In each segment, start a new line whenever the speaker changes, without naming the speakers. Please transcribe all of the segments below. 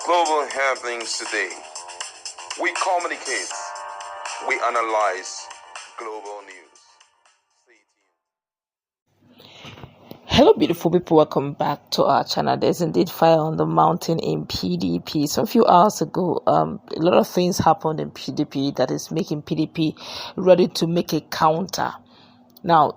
Global happenings today. We communicate. We analyze global news. Stay tuned.
Hello beautiful people, welcome back to our channel. There's indeed fire on the mountain in PDP. So a few hours ago, a lot of things happened in PDP that is making PDP ready to make a counter. Now,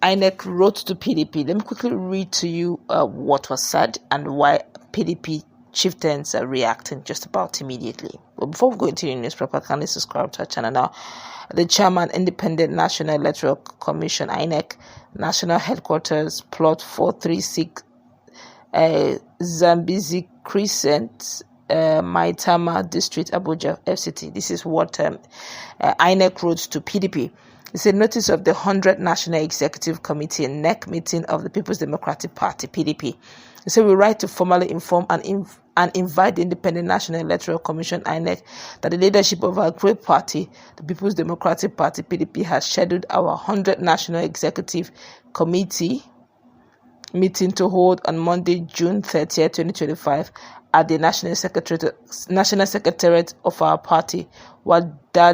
INEC wrote to PDP. Let me quickly read to you what was said and why PDP chieftains are reacting just about immediately. But before we go into the news proper, kindly subscribe to our channel now. The chairman, Independent National Electoral Commission, INEC, National Headquarters, Plot 436, Zambezi Crescent, Maitama District, Abuja, FCT. This is what INEC wrote to PDP. It's a notice of the 100th National Executive Committee NEC meeting of the People's Democratic Party, PDP. It said we write to formally inform and invite the Independent National Electoral Commission, INEC, that the leadership of our great party, the People's Democratic Party, PDP, has scheduled our 100th National Executive Committee meeting to hold on Monday, June 30th, 2025, at the National Secretariat of our party, Wadata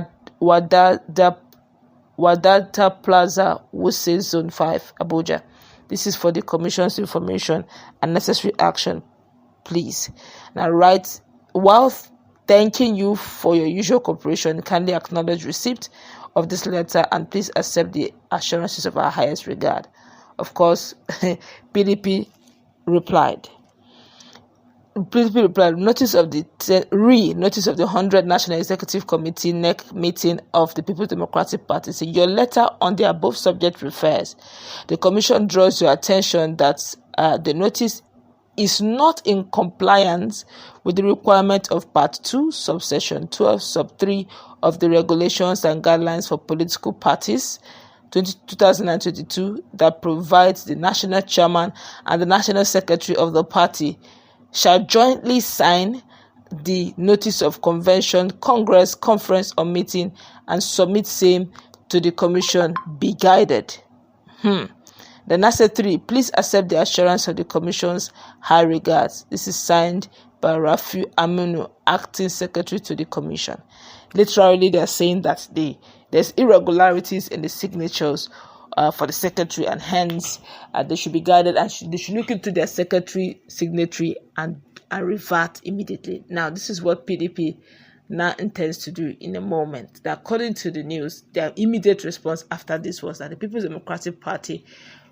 Plaza, Wuse Zone 5, Abuja. This is for the Commission's information and necessary action. Please. Now, right, while thanking you for your usual cooperation, kindly acknowledge receipt of this letter and please accept the assurances of our highest regard. Of course, PDP replied. Notice of the 100th National Executive Committee NEC meeting of the People's Democratic Party. So your letter on the above subject refers. The Commission draws your attention that the notice is not in compliance with the requirement of Part 2, Subsection 12, Sub 3 of the Regulations and Guidelines for Political Parties 2022 that provides the National Chairman and the National Secretary of the party shall jointly sign the notice of convention, congress, conference, or meeting and submit same to the Commission. Be guided. Then I said 3. Please accept the assurance of the Commission's high regards. This is signed by Rafiu Aminu, Acting Secretary to the Commission. Literally, they are saying that there's irregularities in the signatures for the secretary, and hence they should be guided and they should look into their secretary signatory and revert immediately. Now, this is what PDP now intends to do in a moment. That according to the news, their immediate response after this was that the People's Democratic Party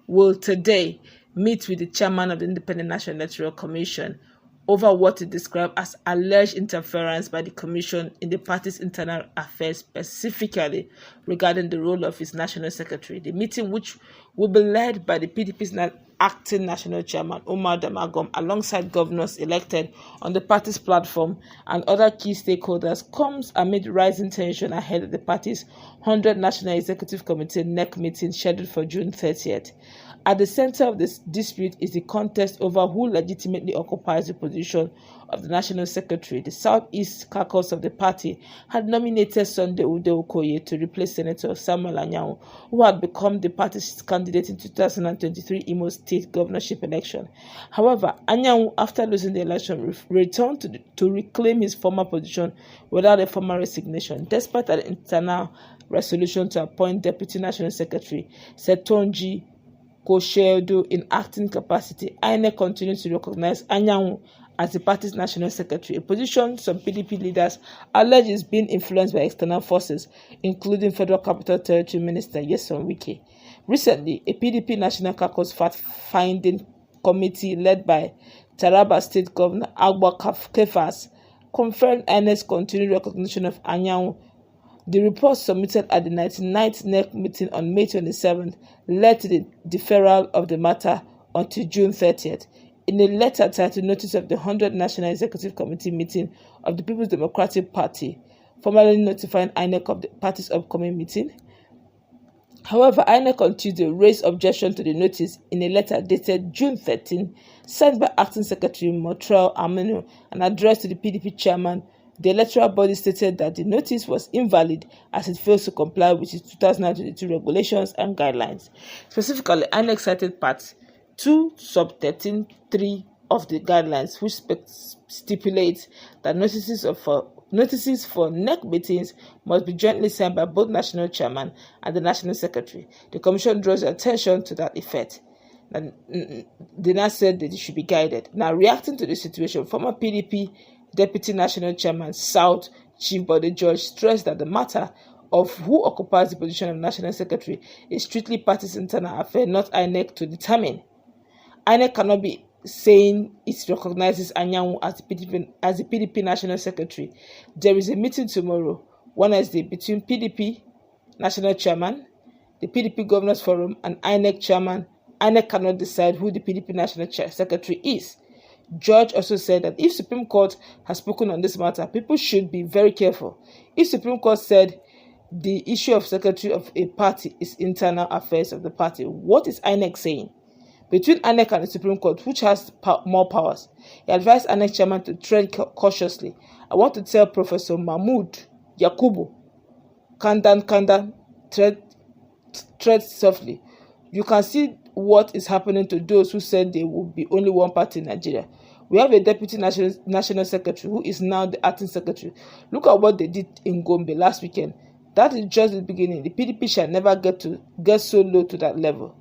will today meet with the chairman of the Independent National Electoral Commission over what it described as alleged interference by the Commission in the party's internal affairs, specifically regarding the role of its national secretary. The meeting, which will be led by the PDP's acting national chairman, Umar Damagom, alongside governors elected on the party's platform and other key stakeholders, comes amid rising tension ahead of the party's 100th National Executive Committee NEC meeting scheduled for June 30th. At the center of this dispute is the contest over who legitimately occupies the position of the National Secretary. The Southeast caucus of the party had nominated Sunday Ude Okoye to replace Senator Samuel Anyanwu, who had become the party's candidate in 2023 Imo State governorship election. However, Anyanwu, after losing the election, returned to reclaim his former position without a formal resignation, despite an internal resolution to appoint Deputy National Secretary Setonji Koshedo in acting capacity. INEC continues to recognize Anyanwu as the party's national secretary, a position some PDP leaders allege is being influenced by external forces, including Federal Capital Territory Minister Nyesom Wike. Recently, a PDP National Caucus fact-finding committee led by Taraba State Governor Agba Kefas confirmed INEC's continued recognition of Anyanwu. The report submitted at the 99th NEC meeting on May 27th led to the deferral of the matter until June 30th. In a letter titled Notice of the 100th National Executive Committee meeting of the People's Democratic Party, formally notifying INEC of the party's upcoming meeting. However, INEC on Tuesday raised objection to the notice in a letter dated June 13, sent by Acting Secretary Motrel Aminu and addressed to the PDP chairman. The electoral body stated that the notice was invalid as it fails to comply with its 2022 regulations and guidelines. Specifically, INEC cited Part 2, Sub 13, 3 of the guidelines, which stipulates that notices for NEC meetings must be jointly signed by both national chairman and the national secretary. The commission draws attention to that effect. And they now said that it should be guided. Now, reacting to the situation, former PDP Deputy National Chairman South Chief Bode George stressed that the matter of who occupies the position of National Secretary is strictly party's internal affair, not INEC to determine. INEC cannot be saying it recognizes Anyanwu as the PDP National Secretary. There is a meeting tomorrow, Wednesday, between PDP National Chairman, the PDP Governors Forum, and INEC Chairman. INEC cannot decide who the PDP National Secretary is. George also said that if Supreme Court has spoken on this matter, people should be very careful. If Supreme Court said the issue of secretary of a party is internal affairs of the party, what is INEC saying? Between INEC and the Supreme Court, which has more powers? He advised INEC chairman to tread cautiously. I want to tell Professor Mahmood Yakubu, Kandan, tread softly. You can see what is happening to those who said there will be only one party in Nigeria. We have a deputy national secretary who is now the acting secretary. Look at what they did in Gombe last weekend. That is just the beginning. The PDP shall never get so low to that level.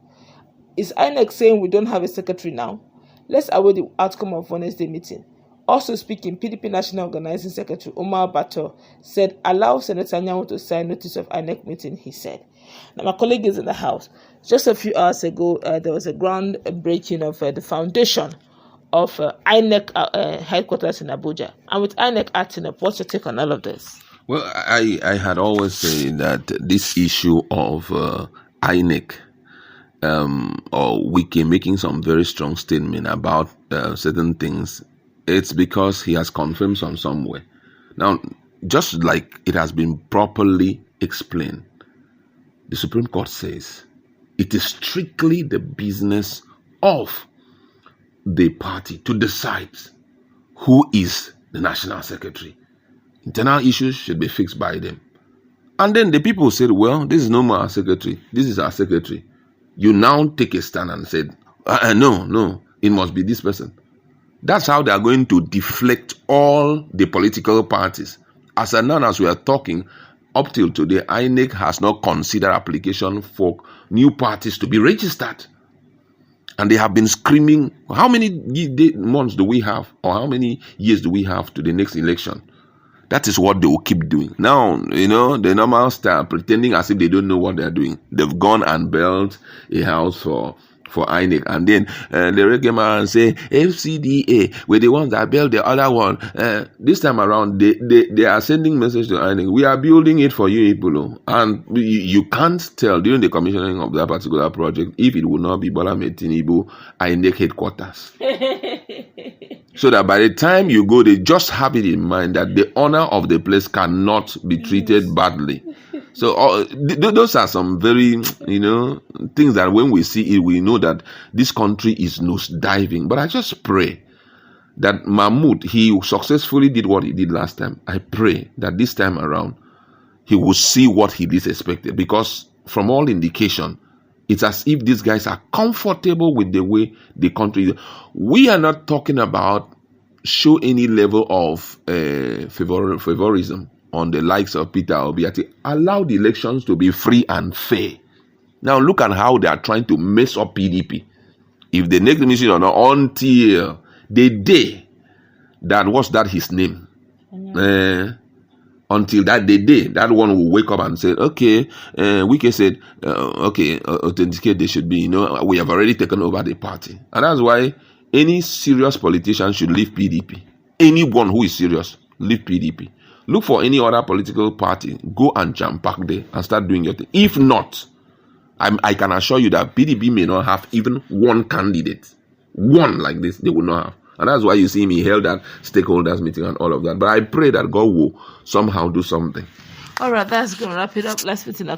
Is INEC saying we don't have a secretary now? Let's await the outcome of Wednesday meeting. Also speaking, PDP National Organizing Secretary Omar Bato said, allow Senator Anyanwu to sign notice of INEC meeting, he said. Now, my colleague is in the house. Just a few hours ago, there was a groundbreaking of the foundation of INEC headquarters in Abuja. And with INEC acting up, what's your take on all of this?
Well, I had always said that this issue of INEC or Wiki making some very strong statement about certain things, it's because he has confirmed some somewhere. Now, just like it has been properly explained, the Supreme Court says it is strictly the business of the party to decide who is the national secretary. Internal issues should be fixed by them. And then the people said, well, this is no more our secretary. This is our secretary. You now take a stand and said, no, it must be this person. That's how they are going to deflect all the political parties. As we are talking, up till today, INEC has not considered application for new parties to be registered. And they have been screaming, how many months do we have? Or how many years do we have to the next election? That is what they will keep doing. Now, the normal style, pretending as if they don't know what they're doing. They've gone and built a house for INEC. And then they came out and say, FCDA, we're the ones that built the other one. This time around, they are sending message to INEC. We are building it for you people. And you can't tell during the commissioning of that particular project if it would not be Bola Tinubu INEC headquarters. So that by the time you go, they just have it in mind that the owner of the place cannot be treated badly. So those are some very, things that when we see it, we know that this country is nosediving. But I just pray that Mahmoud, he successfully did what he did last time. I pray that this time around, he will see what he is expected. Because from all indication, it's as if these guys are comfortable with the way the country is. We are not talking about show any level of favorism on the likes of Peter Obi. Allow the elections to be free and fair. Now look at how they are trying to mess up PDP. If they make the mission or not, until the day that, what's that his name? Until that day, that one will wake up and say, okay, Wike said, authenticate, they should be, we have already taken over the party. And that's why any serious politician should leave PDP. Anyone who is serious, leave PDP. Look for any other political party, go and jump back there and start doing your thing. If not, I can assure you that PDP may not have even one candidate. One like this, they will not have. And that's why you see me held that stakeholders meeting and all of that. But I pray that God will somehow do something.
All right, that's going to wrap it up. Let's put in a